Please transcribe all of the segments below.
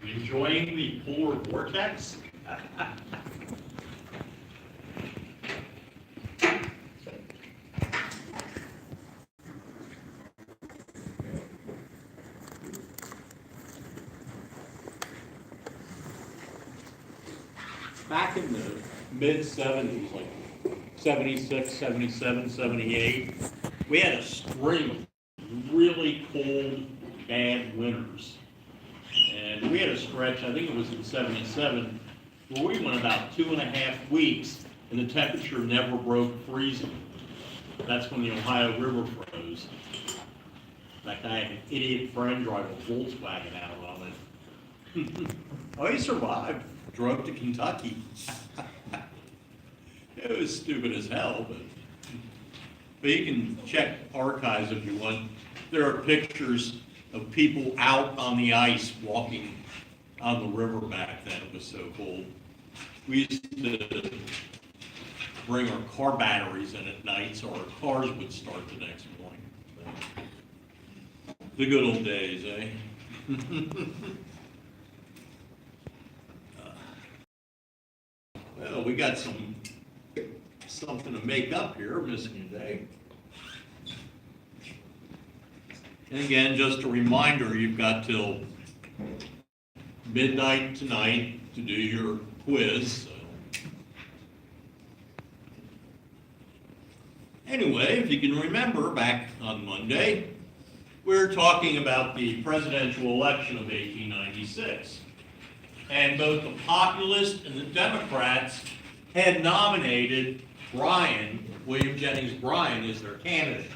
Enjoying the polar vortex? Back in the mid-70s, like 76, 77, 78, we had a string of really cold, bad winters. And we had a stretch, I think it was in 77, where we went about 2.5 weeks and the temperature never broke freezing. That's when the Ohio River froze. In fact, I had an idiot friend drive a Volkswagen out on it. Oh, he survived, drove to Kentucky. It was stupid as hell, but you can check archives if you want. There are pictures of people out on the ice walking on the river back then. It was so cold. We used to bring our car batteries in at night so our cars would start the next morning. The good old days, eh? Well, we got something to make up here, missing a day. And again, just a reminder, you've got till midnight tonight to do your quiz. So. Anyway, if you can remember, back on Monday, we were talking about the presidential election of 1896. And both the populists and the Democrats had nominated William Jennings Bryan, as their candidate.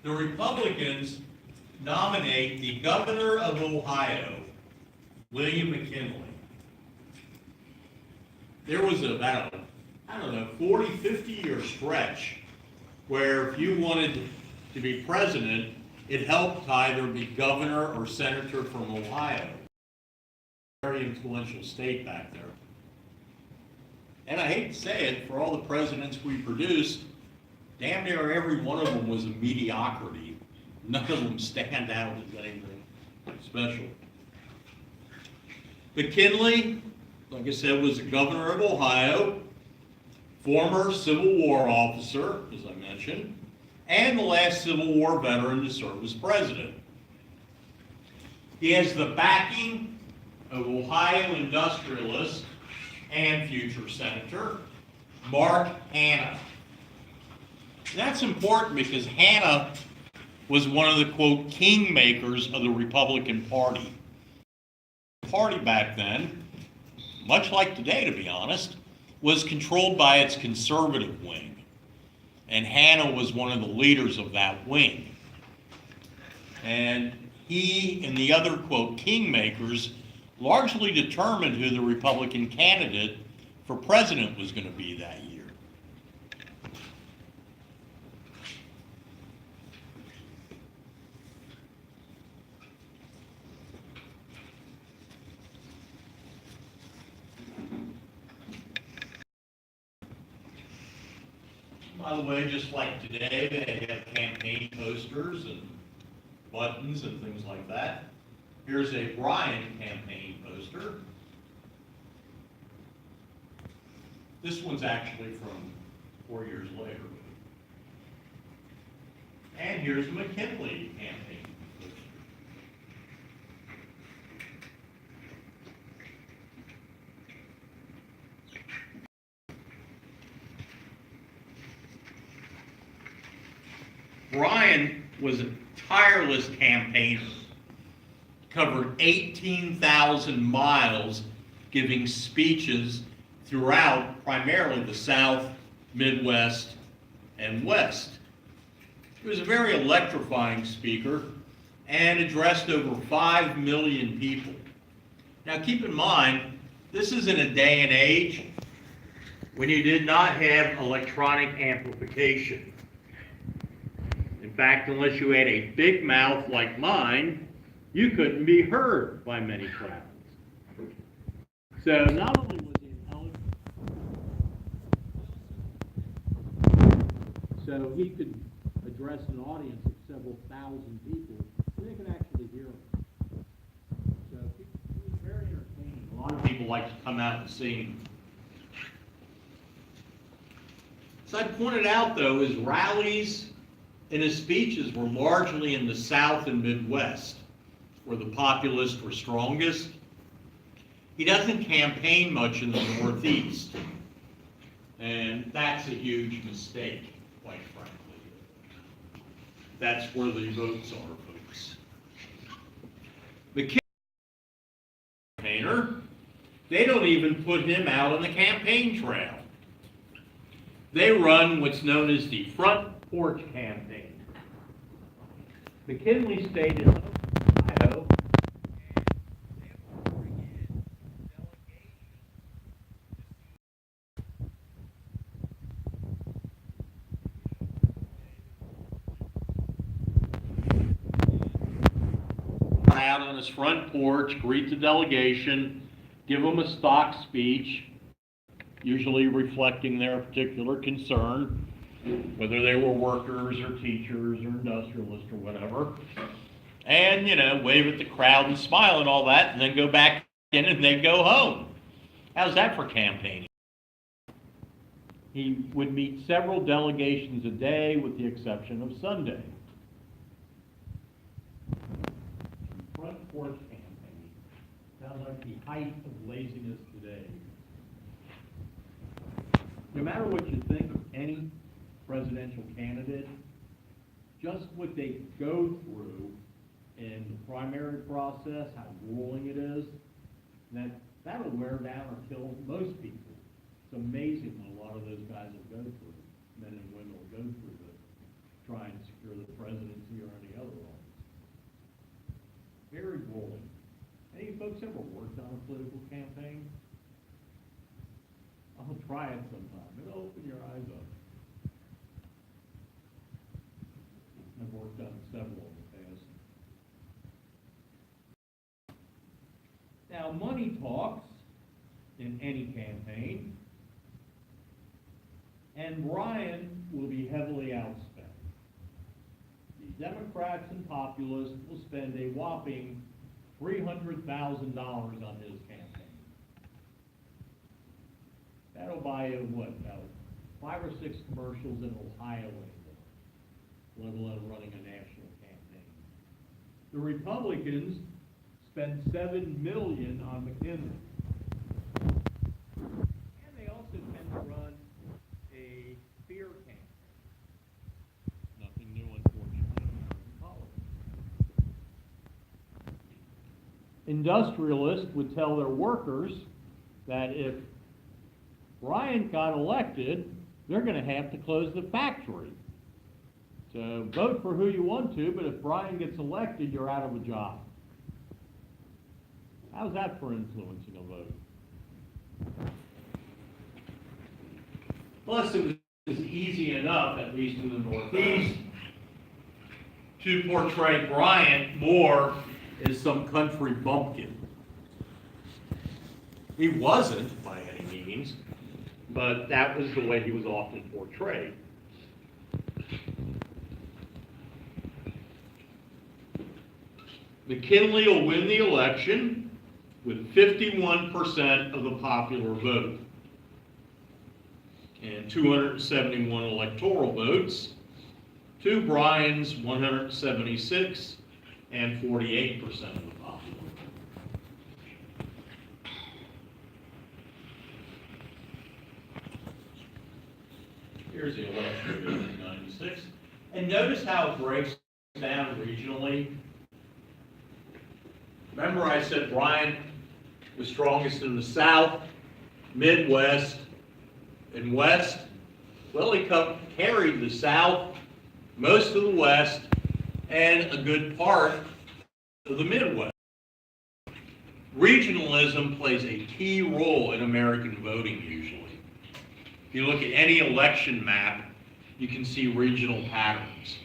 The Republicans nominate the governor of Ohio, William McKinley. There was about, 40, 50-year stretch where if you wanted to be president, it helped either be governor or senator from Ohio. Very influential state back there. And I hate to say it, for all the presidents we produced, damn near every one of them was a mediocrity. None of them stand out as anything special. McKinley, like I said, was the governor of Ohio, former Civil War officer, as I mentioned, and the last Civil War veteran to serve as president. He has the backing of Ohio industrialist and future senator, Mark Hanna. That's important because Hanna was one of the, quote, kingmakers of the Republican Party. The party back then, much like today to be honest, was controlled by its conservative wing. And Hanna was one of the leaders of that wing. And he and the other, quote, kingmakers largely determined who the Republican candidate for president was going to be that year. By the way, just like today, they have campaign posters and buttons and things like that. Here's a Bryan campaign poster. This one's actually from 4 years later. And here's a McKinley campaign poster. Bryan was a tireless campaigner, covered 18,000 miles giving speeches throughout primarily the South, Midwest, and West. He was a very electrifying speaker and addressed over 5 million people. Now keep in mind, this is in a day and age when you did not have electronic amplification. In fact, unless you had a big mouth like mine, you couldn't be heard by many crowds. So not only was he an eloquent, so he could address an audience of several thousand people, and they could actually hear people like to come out and see him. As I pointed out, though, his rallies and his speeches were largely in the South and Midwest, where the populists were strongest. He doesn't campaign much in the Northeast, and that's a huge mistake, quite frankly. That's where the votes are, folks. The campaigner, they don't even put him out on the campaign trail. They run what's known as the front porch campaign. McKinley stayed in Ohio. Out on his front porch, greet the delegation, give them a stock speech, usually reflecting their particular concern, whether they were workers or teachers or industrialists or whatever, and, wave at the crowd and smile and all that, and then go back in and then go home. How's that for campaigning? He would meet several delegations a day with the exception of Sunday. Front porch campaign sounds like the height of laziness today. No matter what you think of any presidential candidate, just what they go through in the primary process, how grueling it is, that'll wear down or kill most people. It's amazing what a lot of those guys will go through, men and women will go through to try and secure the presidency or any other office. Very grueling. Any of you folks ever worked on a political campaign? I'll try it sometime. It'll open your eyes up. I've worked on several in the past. Now, money talks in any campaign, and Bryan will be heavily outspent. The Democrats and populists will spend a whopping $300,000 on his campaign. That'll buy you, about 5 or 6 commercials in Ohio anymore, let alone running a national campaign. The Republicans spend $7 million on McKinley. And they also tend to run a fear campaign. Nothing new, unfortunately, in American politics. Industrialists would tell their workers that if Bryan got elected, they're going to have to close the factory. So vote for who you want to, but if Bryan gets elected, you're out of a job. How's that for influencing a vote? Plus, it was easy enough, at least in the Northeast, to portray Bryan more as some country bumpkin. He wasn't, by any means, but that was the way he was often portrayed. McKinley will win the election with 51% of the popular vote and 271 electoral votes to Bryan's 176 and 48% of the popular vote. Here's the election of 1896. And notice how it breaks down regionally. Remember I said Bryan was strongest in the South, Midwest, and West? Well, he carried the South, most of the West, and a good part of the Midwest. Regionalism plays a key role in American voting usually. If you look at any election map, you can see regional patterns.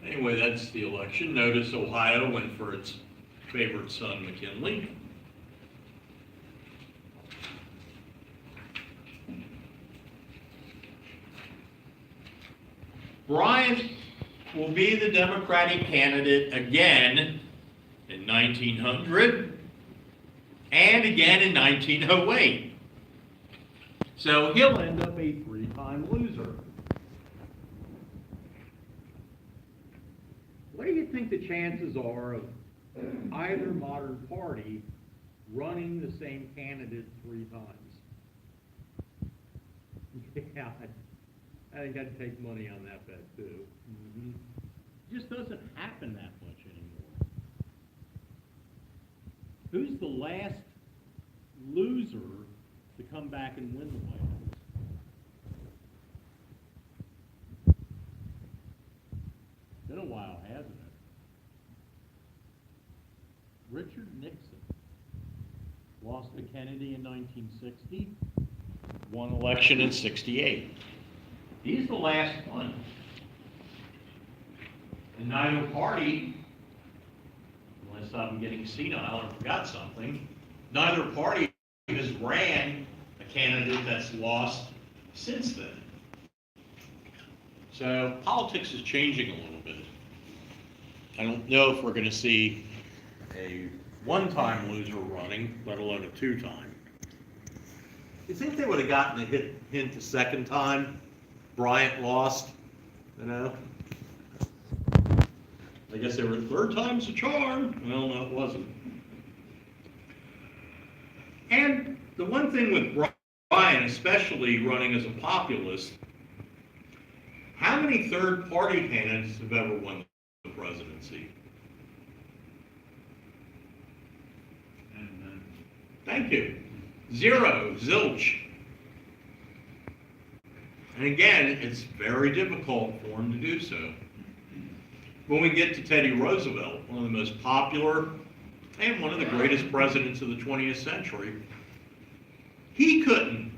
Anyway, that's the election. Notice Ohio went for its favorite son, McKinley. Bryan will be the Democratic candidate again in 1900, and again in 1908. So he'll end up a three-time loser. What do you think the chances are of either modern party running the same candidate three times? Yeah, I think I'd take money on that bet too. Mm-hmm. It just doesn't happen that much anymore. Who's the last loser to come back and win the White House? It's been a while, hasn't it? Richard Nixon lost to Kennedy in 1960, won election in 68. He's the last one. And neither party, unless I'm getting senile and forgot something, neither party has ran a candidate that's lost since then. So politics is changing a little bit. I don't know if we're going to see a one-time loser running, let alone a two-time. You think they would have gotten a hint the second time Bryant lost? You know? I guess they were third time's a charm. Well, no, it wasn't. And the one thing with Bryant, especially running as a populist, how many third-party candidates have ever won the presidency? Thank you. Zero, zilch. And again, it's very difficult for him to do so. When we get to Teddy Roosevelt, one of the most popular and one of the greatest presidents of the 20th century, he couldn't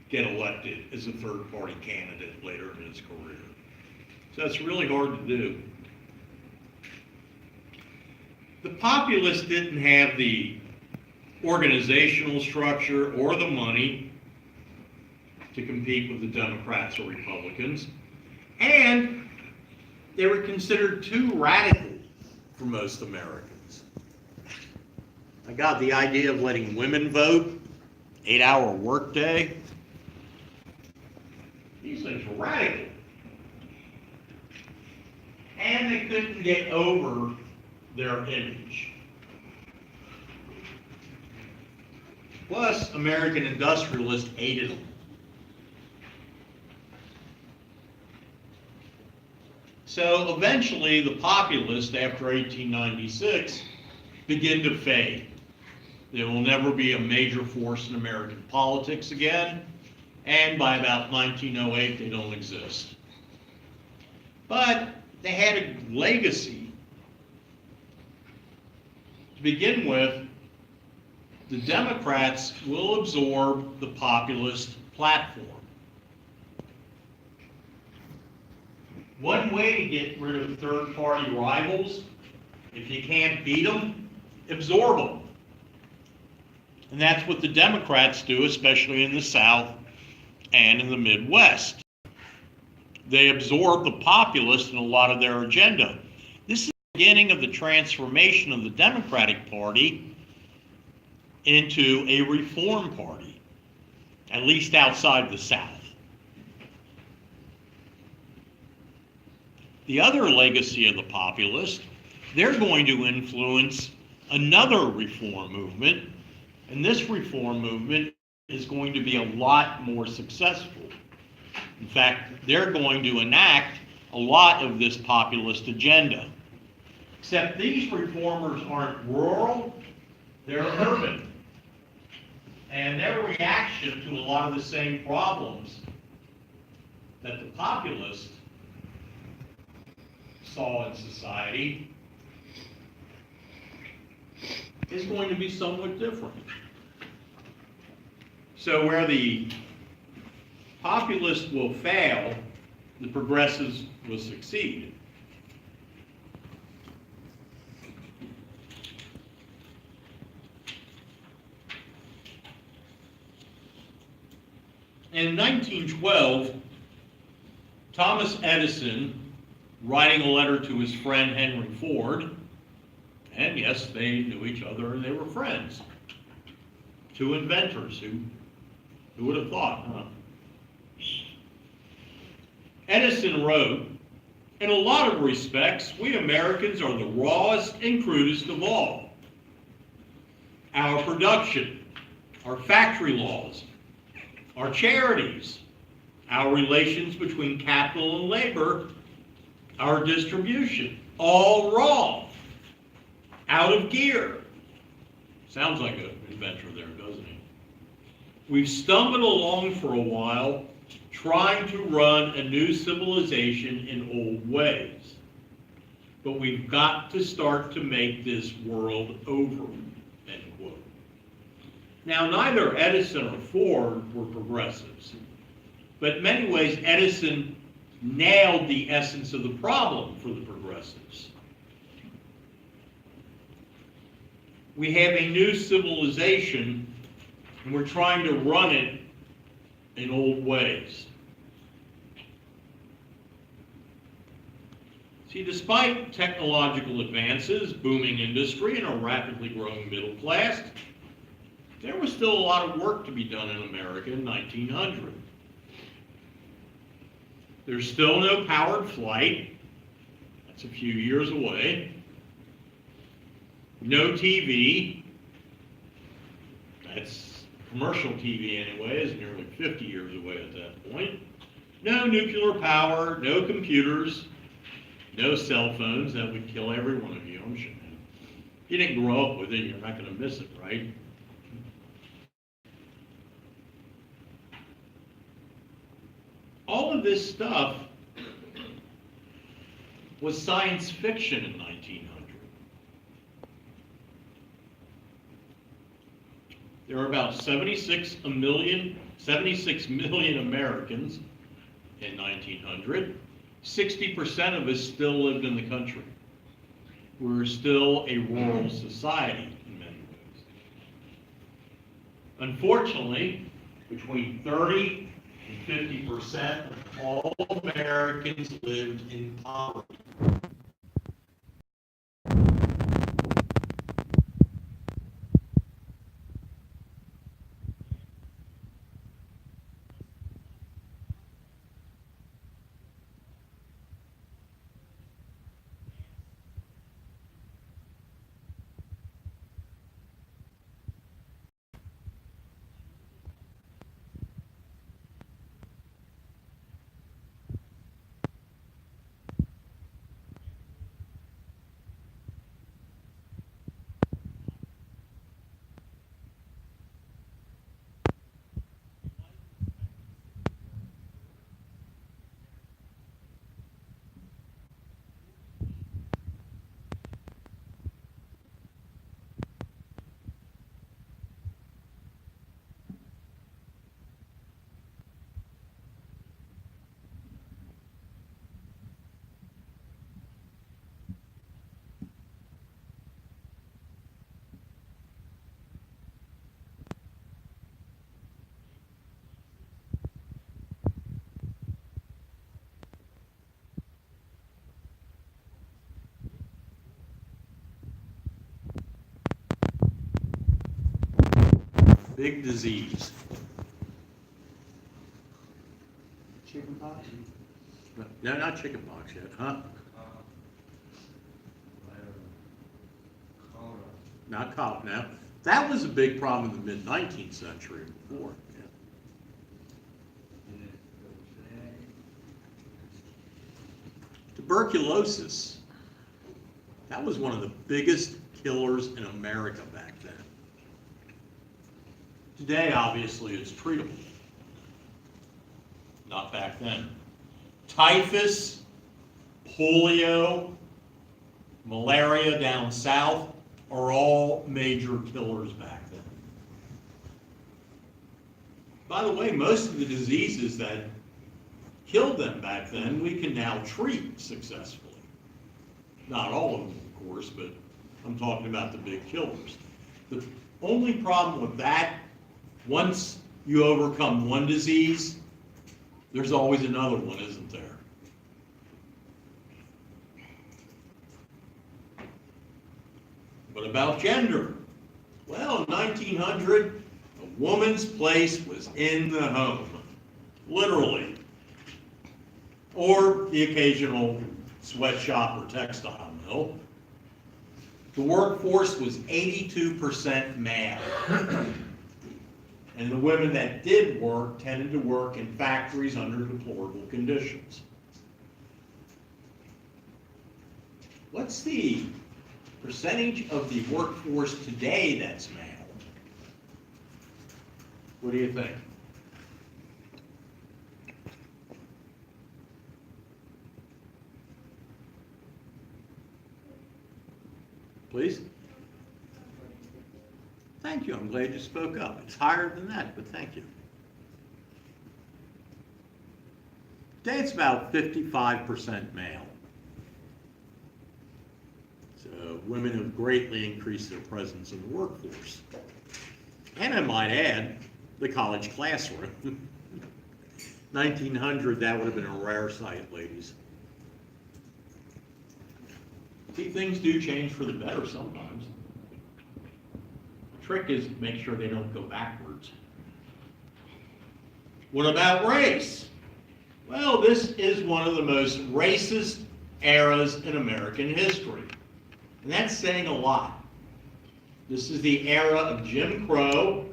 get elected as a third-party candidate later in his career. So it's really hard to do. The populists didn't have the organizational structure or the money to compete with the Democrats or Republicans, and they were considered too radical for most Americans. My God, the idea of letting women vote, 8-hour workday, these things were radical. And they couldn't get over their image. Plus, American industrialists hated them. So eventually, the populists, after 1896, begin to fade. They will never be a major force in American politics again, and by about 1908, they don't exist. But they had a legacy. To begin with, the Democrats will absorb the populist platform. One way to get rid of third-party rivals, if you can't beat them, absorb them. And that's what the Democrats do, especially in the South and in the Midwest. They absorb the populists in a lot of their agenda. This is the beginning of the transformation of the Democratic Party into a reform party, at least outside the South. The other legacy of the populists, they're going to influence another reform movement, and this reform movement is going to be a lot more successful. In fact, they're going to enact a lot of this populist agenda. Except these reformers aren't rural, they're urban. And their reaction to a lot of the same problems that the populists saw in society is going to be somewhat different. So where the populists will fail, the progressives will succeed. In 1912, Thomas Edison, writing a letter to his friend Henry Ford, And yes, they knew each other and they were friends. Two inventors who would have thought, huh? Edison wrote, "In a lot of respects, we Americans are the rawest and crudest of all. Our production, our factory laws, our charities, our relations between capital and labor, our distribution, all wrong, out of gear." Sounds like an inventor there, doesn't he? "We've stumbled along for a while, trying to run a new civilization in old ways. But we've got to start to make this world over," end quote. Now, neither Edison or Ford were progressives, but in many ways, Edison nailed the essence of the problem for the progressives. We have a new civilization, and we're trying to run it in old ways. See, despite technological advances, booming industry, and a rapidly growing middle class, there was still a lot of work to be done in America in 1900. There's still no powered flight. That's a few years away. No TV. That's commercial TV anyway, is nearly 50 years away at that point. No nuclear power, no computers, no cell phones. That would kill every one of you, I'm sure. You didn't grow up with it, you're not going to miss it, right? All of this stuff was science fiction in 1900. There were about 76 million Americans in 1900. 60% of us still lived in the country. We were still a rural society in many ways. Unfortunately, between 30 and 50% of all Americans lived in poverty. Big disease. Chickenpox? No, not chickenpox yet, huh? Cholera. Not cholera. Now, that was a big problem in the mid-19th century and before. Yeah. Tuberculosis. That was one of the biggest killers in America back then. Today, obviously, it's treatable. Not back then. Typhus, polio, malaria down south are all major killers back then. By the way, most of the diseases that killed them back then, we can now treat successfully. Not all of them, of course, but I'm talking about the big killers. The only problem with that, once you overcome one disease, there's always another one, isn't there? What about gender? Well, in 1900, a woman's place was in the home, literally, or the occasional sweatshop or textile mill. The workforce was 82% male. And the women that did work tended to work in factories under deplorable conditions. What's the percentage of the workforce today that's male? What do you think? Please? Thank you. I'm glad you spoke up. It's higher than that, but thank you. Today it's about 55% male. So women have greatly increased their presence in the workforce. And I might add, the college classroom. 1900, that would have been a rare sight, ladies. See, things do change for the better sometimes. The trick is to make sure they don't go backwards. What about race? Well, this is one of the most racist eras in American history. And that's saying a lot. This is the era of Jim Crow,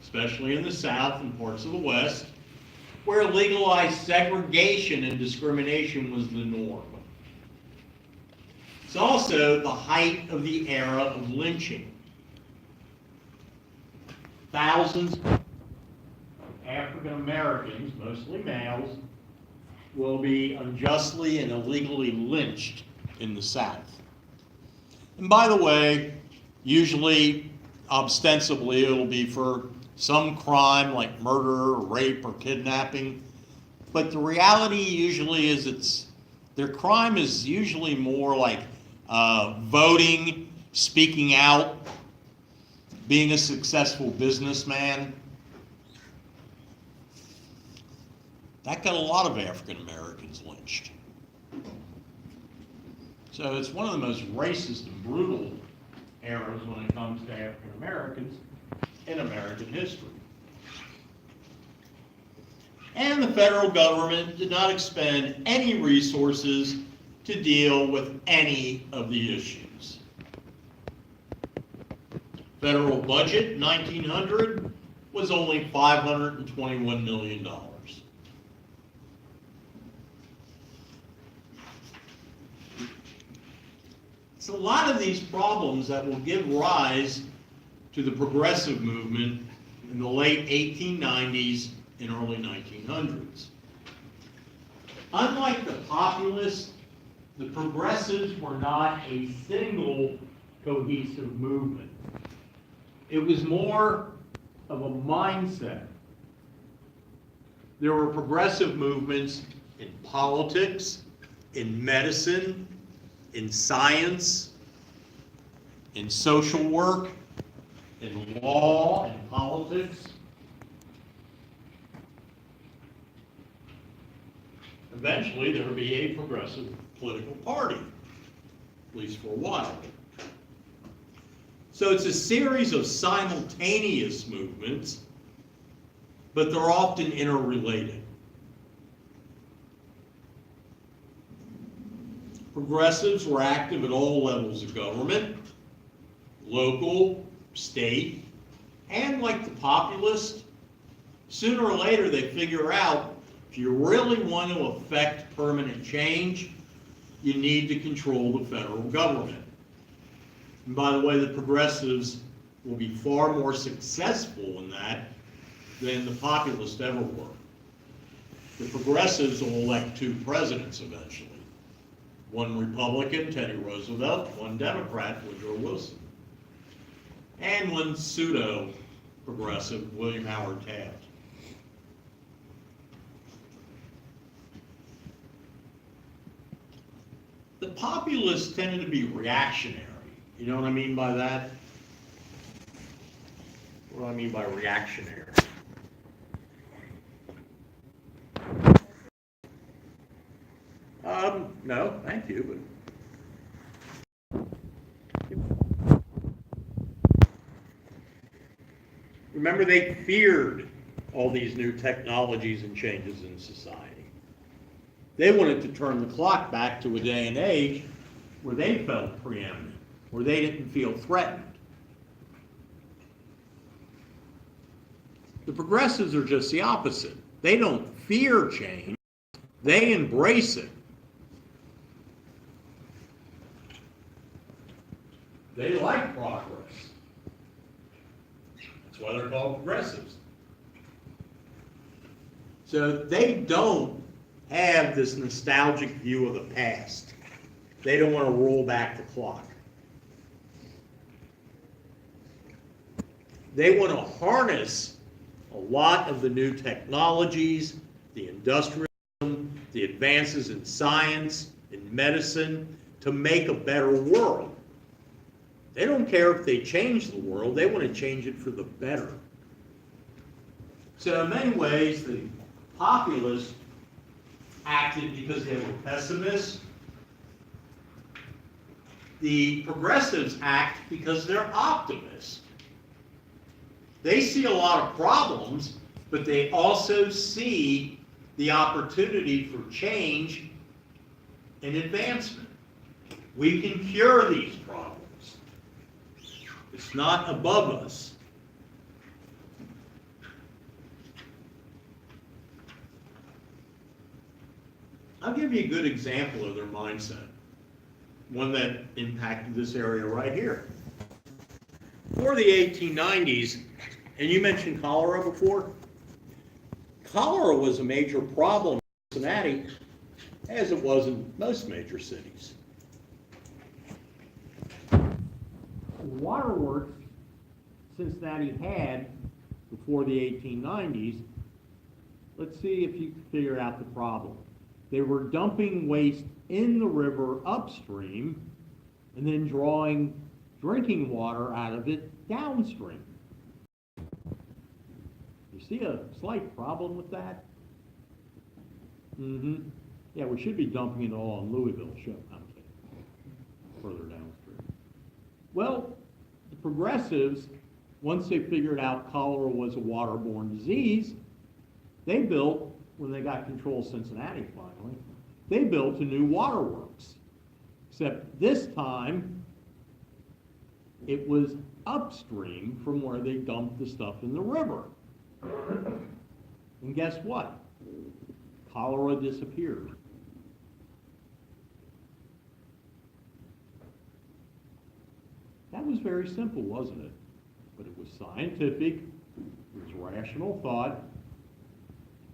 especially in the South and parts of the West, where legalized segregation and discrimination was the norm. It's also the height of the era of lynching. Thousands of African Americans, mostly males, will be unjustly and illegally lynched in the South. And by the way, usually, ostensibly, it'll be for some crime like murder, or rape, or kidnapping. But the reality usually is their crime is usually more like voting, speaking out, being a successful businessman. That got a lot of African Americans lynched. So it's one of the most racist and brutal eras when it comes to African Americans in American history. And the federal government did not expend any resources to deal with any of the issues. Federal budget 1900 was only $521 million. It's a lot of these problems that will give rise to the progressive movement in the late 1890s and early 1900s. Unlike the populists, the progressives were not a single cohesive movement. It was more of a mindset. There were progressive movements in politics, in medicine, in science, in social work, in law and politics. Eventually, there would be a progressive political party, at least for a while. So it's a series of simultaneous movements, but they're often interrelated. Progressives were active at all levels of government, local, state, and like the populists, sooner or later they figure out if you really want to affect permanent change, you need to control the federal government. And by the way, the progressives will be far more successful in that than the populists ever were. The progressives will elect 2 presidents eventually. One Republican, Teddy Roosevelt, one Democrat, Woodrow Wilson, and one pseudo-progressive, William Howard Taft. The populists tended to be reactionary. You know what I mean by that? What do I mean by reactionary? No, thank you. Remember, they feared all these new technologies and changes in society. They wanted to turn the clock back to a day and age where they felt preeminent, where they didn't feel threatened. The progressives are just the opposite. They don't fear change, they embrace it. They like progress. That's why they're called progressives. So they don't have this nostalgic view of the past. They don't want to roll back the clock. They want to harness a lot of the new technologies, the industrialism, the advances in science, in medicine, to make a better world. They don't care if they change the world, they want to change it for the better. So in many ways, the populists acted because they were pessimists. The progressives act because they're optimists. They see a lot of problems, but they also see the opportunity for change and advancement. We can cure these problems. It's not above us. I'll give you a good example of their mindset, one that impacted this area right here. Before the 1890s, and you mentioned cholera before, cholera was a major problem in Cincinnati, as it was in most major cities. The waterworks Cincinnati had before the 1890s, let's see if you can figure out the problem. They were dumping waste in the river upstream and then drawing drinking water out of it downstream. You see a slight problem with that? Yeah, we should be dumping it all in Louisville, further downstream. Well, the progressives, once they figured out cholera was a waterborne disease, they built, when they got control of Cincinnati finally, they built a new waterworks. Except this time, it was upstream from where they dumped the stuff in the river. And guess what? Cholera disappeared. That was very simple, wasn't it? But it was scientific, it was rational thought.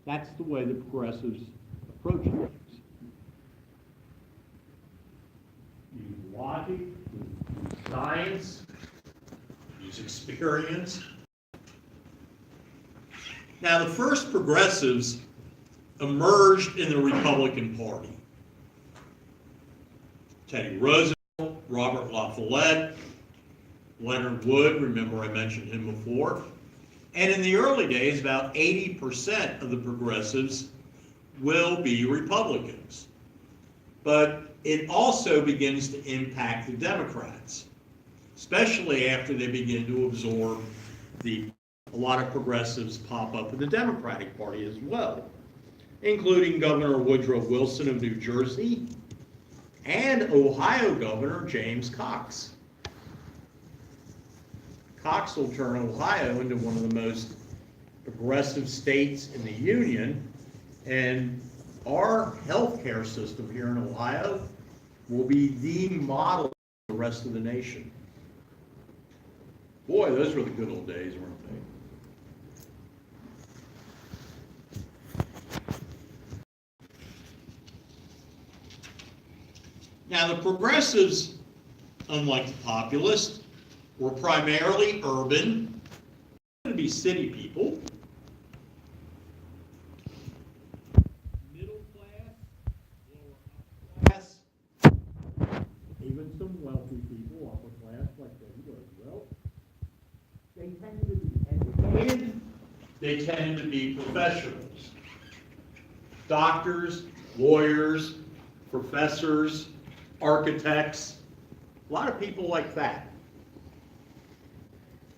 That's the way the progressives approach things. Use logic, use science, use experience. Now, the first progressives emerged in the Republican Party. Teddy Roosevelt, Robert La Follette, Leonard Wood, remember I mentioned him before. And in the early days, about 80% of the progressives will be Republicans. But it also begins to impact the Democrats, especially after they begin to absorb a lot of progressives pop up in the Democratic Party as well, including Governor Woodrow Wilson of New Jersey and Ohio Governor James Cox. Cox will turn Ohio into one of the most progressive states in the Union, and our healthcare system here in Ohio will be the model for the rest of the nation. Boy, those were the good old days, weren't they? Now, the progressives, unlike the populists, were primarily urban, going to be city people, middle class, lower upper class, even some wealthy people, upper class, like Teddy Roosevelt. They tended to be educated, they tended to be professionals. Doctors, lawyers, professors, architects, a lot of people like that.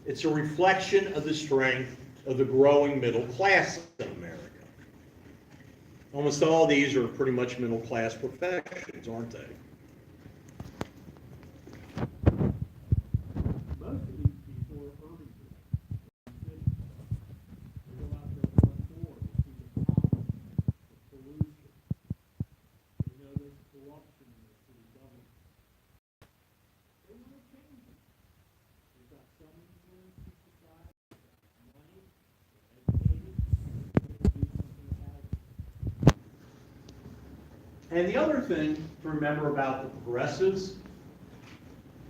It's a reflection of the strength of the growing middle class in America. Almost all these are pretty much middle class professions, aren't they? Most of these people are urban people. They go out there and work for to see the problem, the pollution. They know there's corruption in the city government. They want to change it. They've got some influence in society, money, they're educated, they can do something about it. And the other thing to remember about the progressives,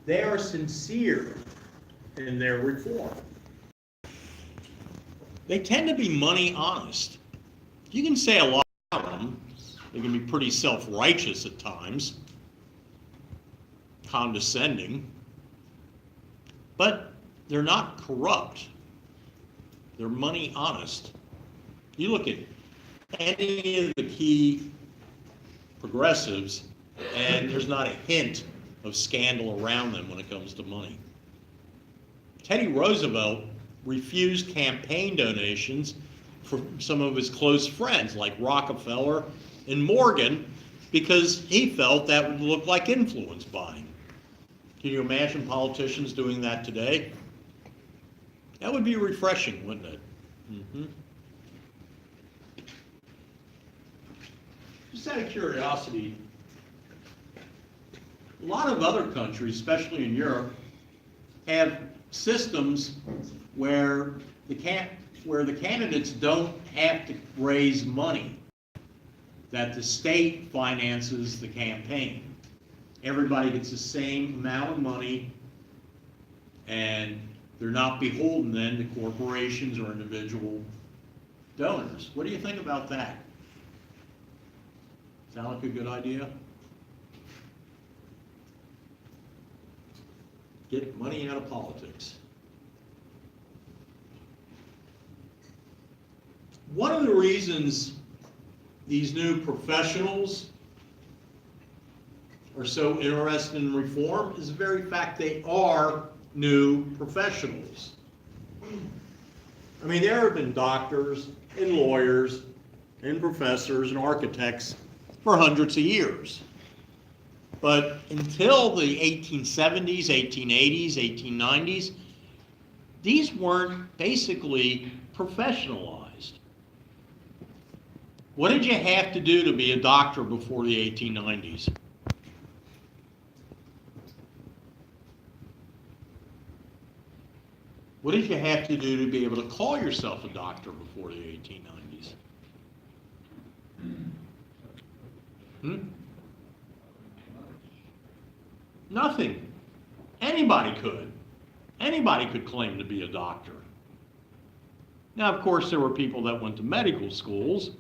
they are sincere in their reform. They tend to be money honest. You can say a lot about them. They can be pretty self-righteous at times, condescending, but they're not corrupt. They're money honest. You look at any of the key progressives, and there's not a hint of scandal around them when it comes to money. Teddy Roosevelt refused campaign donations from some of his close friends like Rockefeller and Morgan because he felt that would look like influence buying. Can you imagine politicians doing that today? That would be refreshing, wouldn't it? Mm-hmm. Just out of curiosity, a lot of other countries, especially in Europe, have systems where the candidates don't have to raise money, that the state finances the campaign. Everybody gets the same amount of money, and they're not beholden then to corporations or individual donors. What do you think about that? Sound like a good idea? Get money out of politics. One of the reasons these new professionals are so interested in reform is the very fact they are new professionals. I mean, there have been doctors and lawyers and professors and architects for hundreds of years. But until the 1870s, 1880s, 1890s, these weren't basically professionalized. What did you have to do to be a doctor before the 1890s? What did you have to do to be able to call yourself a doctor before the 1890s? Nothing. Anybody could. Anybody could claim to be a doctor. Now, of course, there were people that went to medical schools,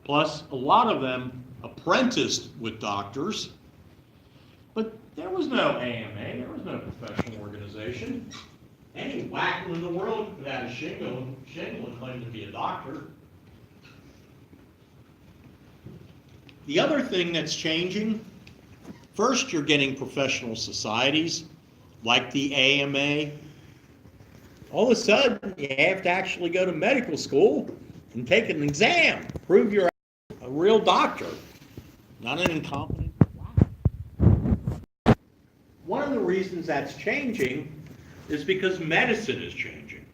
plus a lot of them apprenticed with doctors, but there was no AMA, there was no professional organization. Any wacko in the world could have a shingle and claim to be a doctor. The other thing that's changing, first you're getting professional societies like the AMA. All of a sudden you have to actually go to medical school and take an exam, prove you're a real doctor, not an incompetent wacko. One of the reasons that's changing is because medicine is changing.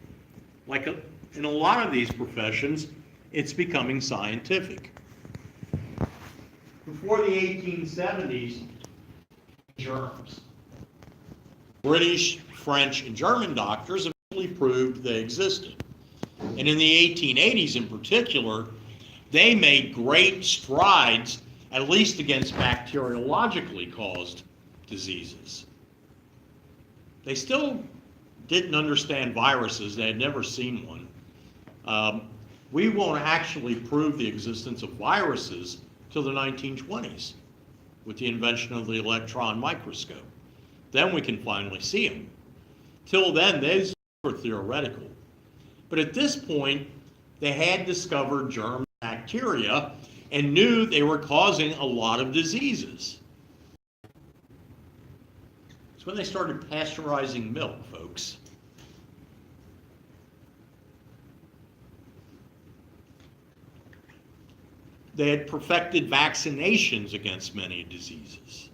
Like in a lot of these professions, it's becoming scientific. Before the 1870s, germs. British, French, and German doctors eventually proved they existed. And in the 1880s in particular, they made great strides, at least against bacteriologically caused diseases. They still didn't understand viruses. They had never seen one. We won't actually prove the existence of viruses till the 1920s with the invention of the electron microscope. Then we can finally see them. Till then, these were theoretical. But at this point, they had discovered germ bacteria and knew they were causing a lot of diseases. It's when they started pasteurizing milk, folks. they had perfected vaccinations against many diseases.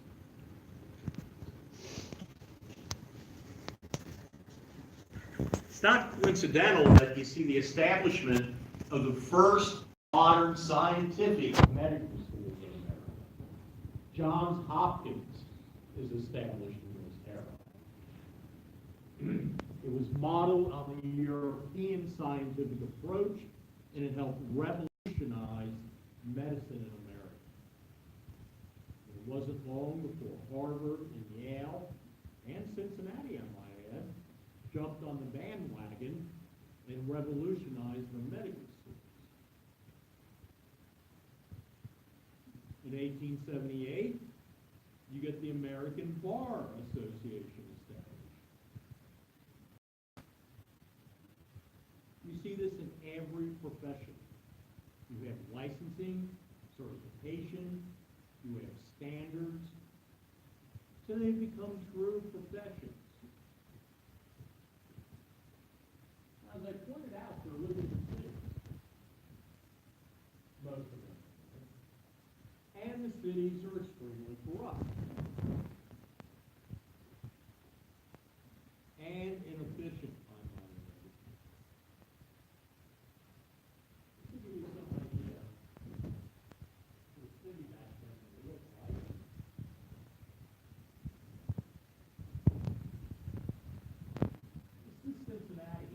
It's not coincidental that you see the establishment of the first modern scientific medical schools in America. Johns Hopkins is established in this era. It was modeled on the European scientific approach, and it helped revolutionize medicine in America. It wasn't long before Harvard and Yale and Cincinnati, I might add, jumped on the bandwagon and revolutionized the medical schools. In 1878, you get the American Bar Association established. You see this in every profession. You have licensing, certification, you have standards, so they become true professions. As I pointed out, they're living in cities, most of them. And the cities are extremely corrupt and inefficient, I might add. To give you some idea of the city back then, what it looked like. This is Cincinnati.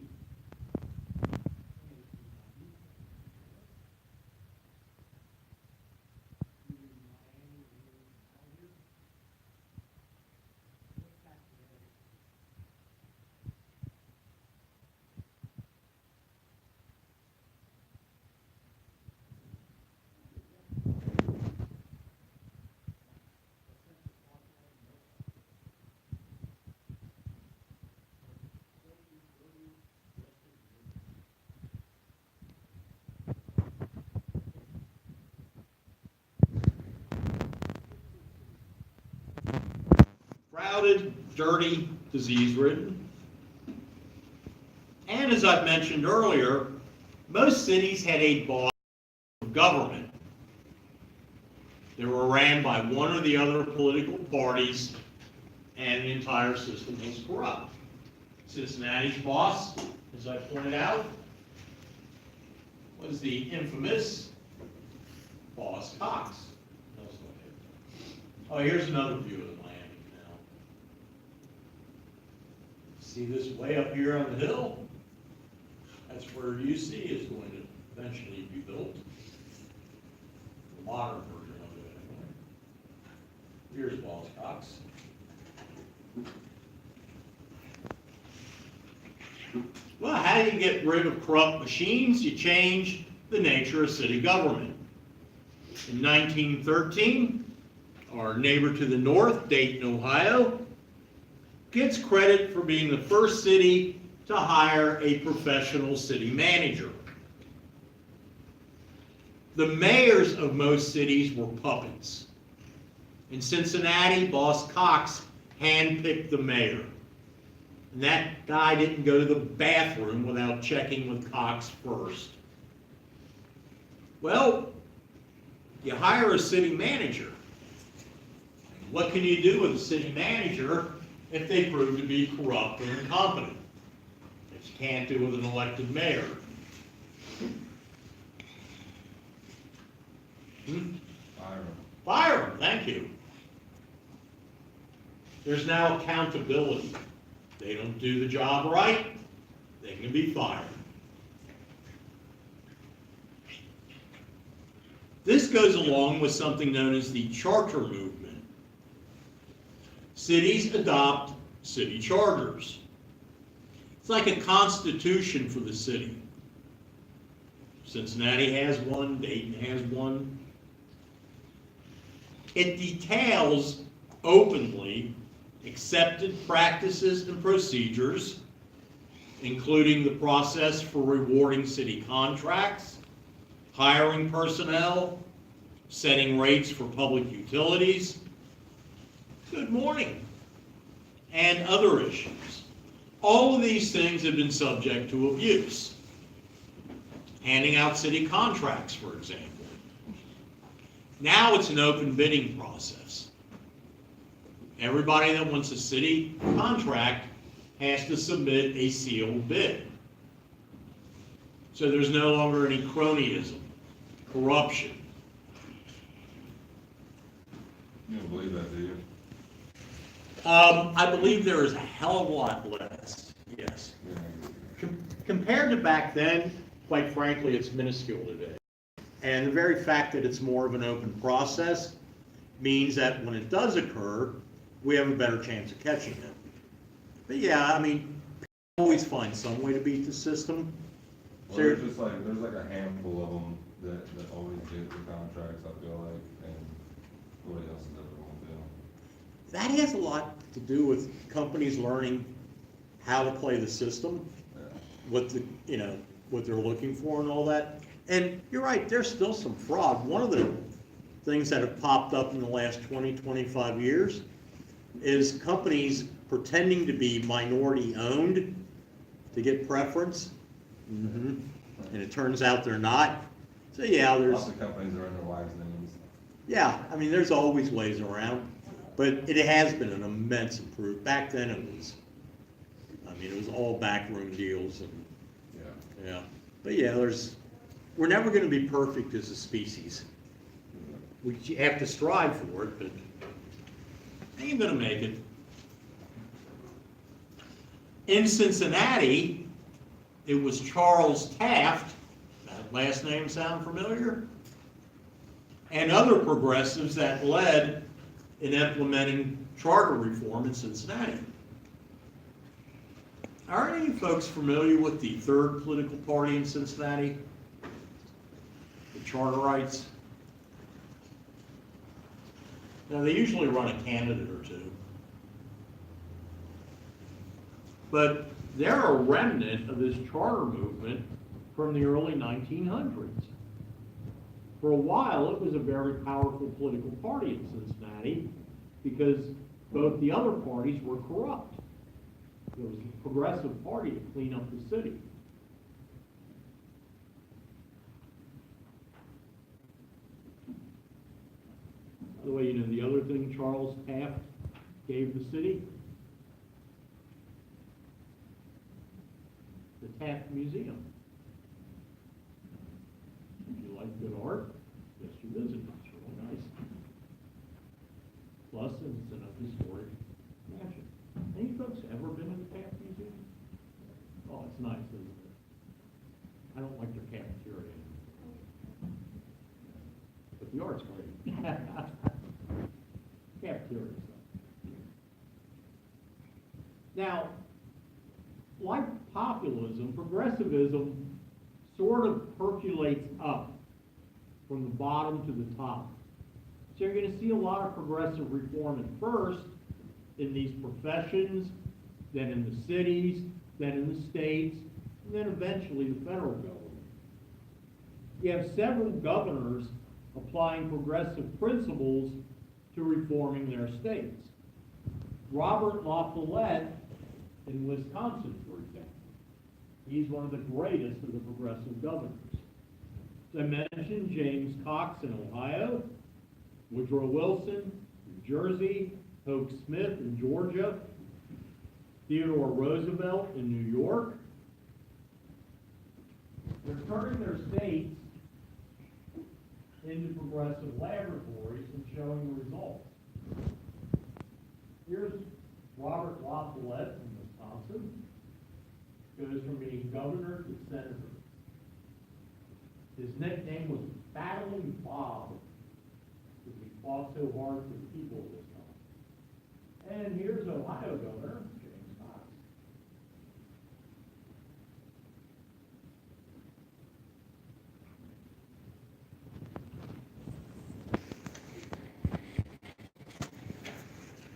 Crowded, dirty, disease-ridden. And as I've mentioned earlier, most cities had a boss of government. They were ran by one or the other political parties, and the entire system was corrupt. Cincinnati's boss, as I pointed out, was the infamous Boss Cox. Oh, here's another view of the Miami Canal. See this way up here on the hill? That's where UC is going to eventually be built. The modern version of it, anyway. Here's Boss Cox. Well, how do you get rid of corrupt machines? You change the nature of city government. In 1913, our neighbor to the north, Dayton, Ohio, gets credit for being the first city to hire a professional city manager. The mayors of most cities were puppets. In Cincinnati, Boss Cox handpicked the mayor. And that guy didn't go to the bathroom without checking with Cox first. Well, you hire a city manager. What can you do with a city manager if they prove to be corrupt or incompetent? That you can't do with an elected mayor. Fire them. Fire them, thank you. There's now accountability. They don't do the job right, they can be fired. This goes along with something known as the charter movement. Cities adopt city charters. It's like a constitution for the city. Cincinnati has one, Dayton has one. It details openly accepted practices and procedures, including the process for rewarding city contracts, hiring personnel, setting rates for public utilities, good morning, and other issues. All of these things have been subject to abuse. Handing out city contracts, for example. Now it's an open bidding process. Everybody that wants a city contract has to submit a sealed bid. So there's no longer any cronyism, corruption. You don't believe that, do you? I believe there is a hell of a lot less, yes. Yeah. Compared to back then, quite frankly, it's minuscule today. And the very fact that it's more of an open process means that when it does occur, we have a better chance of catching it. But yeah, I mean, people always find some way to beat the system. Well, there's like a handful of them that always get the contracts, I feel like, and nobody else is ever going to. That has a lot to do with companies learning how to play the system, Yeah. what the, what they're looking for and all that. And you're right, there's still some fraud. One of the things that have popped up in the last 20, 25 years is companies pretending to be minority owned to get preference. And it turns out they're not. So yeah, Lots there's, of companies are in their wives' names. yeah, I mean, there's always ways around, but it has been an immense improvement. Back then it was, it was all backroom deals and, Yeah. yeah. But yeah, we're never gonna be perfect as a species. We have to strive for it, but ain't gonna make it. In Cincinnati, it was Charles Taft, that last name sound familiar? And other progressives that led in implementing charter reform in Cincinnati. Are any folks familiar with the third political party in Cincinnati? The Charterites? Now, they usually run a candidate or two. But they're a remnant of this charter movement from the early 1900s. For a while, it was a very powerful political party in Cincinnati because both the other parties were corrupt. There was a progressive party to clean up the city. By the way, the other thing Charles Taft gave the city? The Taft Museum. If you like good art, yes, you visit it. It's really nice. Plus, it's an historic mansion. Any folks ever been to the Taft Museum? Oh, it's nice, isn't it? I don't like their cafeteria. But the art's great. Cafeteria stuff. Now, like populism, progressivism sort of percolates up from the bottom to the top. So you're going to see a lot of progressive reform at first in these professions, then in the cities, then in the states, and then eventually the federal government. You have several governors applying progressive principles to reforming their states. Robert La Follette in Wisconsin, for example. He's one of the greatest of the progressive governors. As I mentioned, James Cox in Ohio, Woodrow Wilson, New Jersey, Hoke Smith in Georgia, Theodore Roosevelt in New York. They're turning their states into progressive laboratories and showing results. Here's Robert La Follette in Wisconsin. Goes from being governor to senator. His nickname was Battling Bob, because he fought so hard for the people of Wisconsin. And here's Ohio Governor James Cox.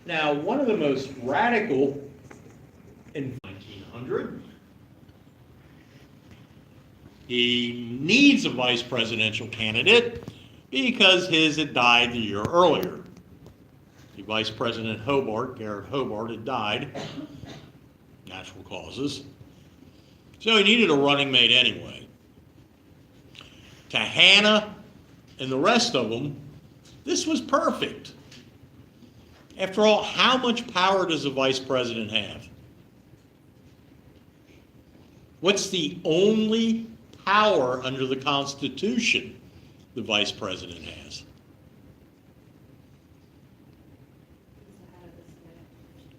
Now, one of the most radical in 1900, he needs a vice presidential candidate because his had died the year earlier. The Vice President Hobart, Garrett Hobart, had died, natural causes. So he needed a running mate anyway. Kahana and the rest of them This was perfect. After all, how much power does a vice president have? What's the only power under the Constitution the vice president has?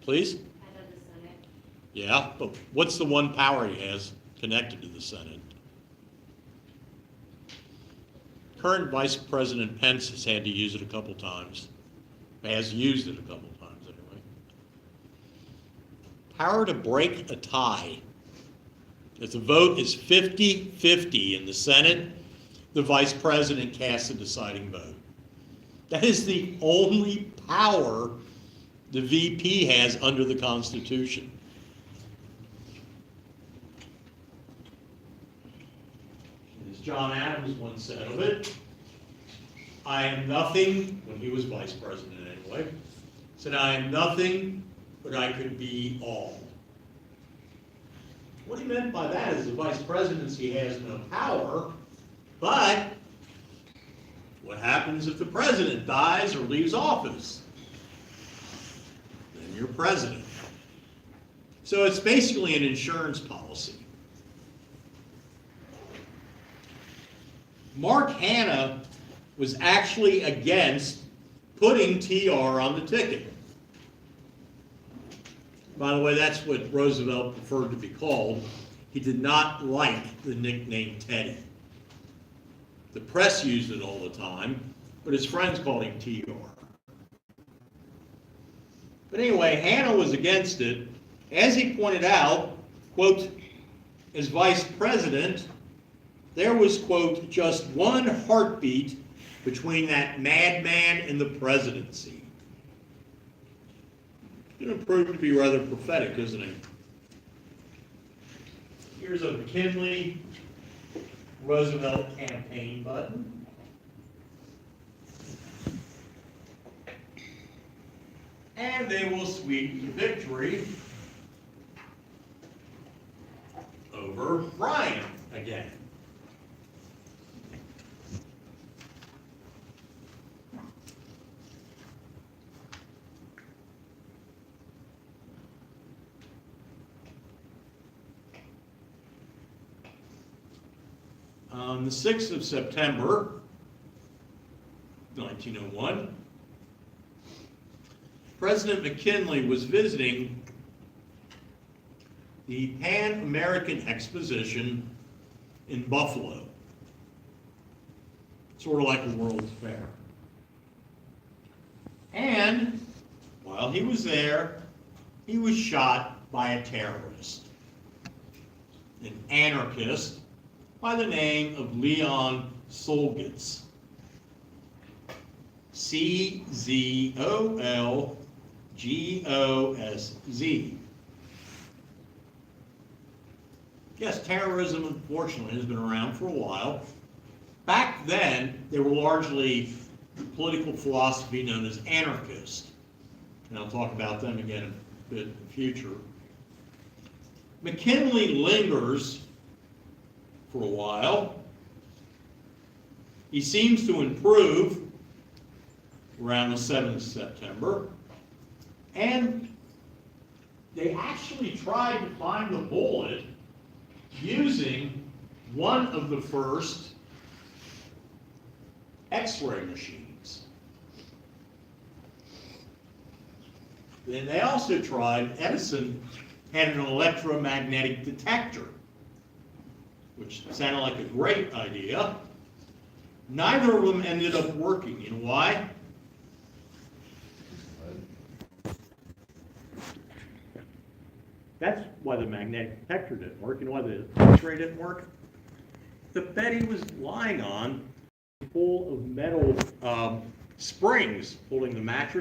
Please? Head of the Senate. Yeah, but what's the one power he has connected to the Senate? Current Vice President Pence has had to use it a couple times. Has used it a couple times anyway. Power to break a tie. If the vote is 50-50 in the Senate, the vice president casts a deciding vote. That is the only power the VP has under the Constitution. As John Adams once said of it, I am nothing, when he was vice president anyway, said I am nothing, but I could be all. What he meant by that is the vice presidency has no power, but what happens if the president dies or leaves office? Then you're president. So it's basically an insurance policy. Mark Hanna was actually against putting TR on the ticket. By the way, that's what Roosevelt preferred to be called. He did not like the nickname Teddy. The press used it all the time, but his friends called him TR. But anyway, Hanna was against it. As he pointed out, quote, as vice president, there was, quote, just one heartbeat between that madman and the presidency. It's going to prove to be rather prophetic, isn't it? Here's a McKinley Roosevelt campaign button. And they will sweep the victory over Bryan again. On the 6th of September, 1901, President McKinley was visiting the Pan American Exposition in Buffalo, sort of like a World's Fair. And while he was there, he was shot by a terrorist, an anarchist by the name of Leon Czolgosz. Czolgosz. Yes, terrorism, unfortunately, has been around for a while. Back then, they were largely political philosophy known as anarchist. And I'll talk about them again a bit in the future. McKinley lingers for a while. He seems to improve around the 7th of September. And they actually tried to find the bullet using one of the first X-ray machines. Then they also tried, Edison had an electromagnetic detector, which sounded like a great idea. Neither of them ended up working. You know why? That's why the magnetic detector didn't work. You know why the X-ray didn't work? The bed he was lying on, full of metal springs holding the mattress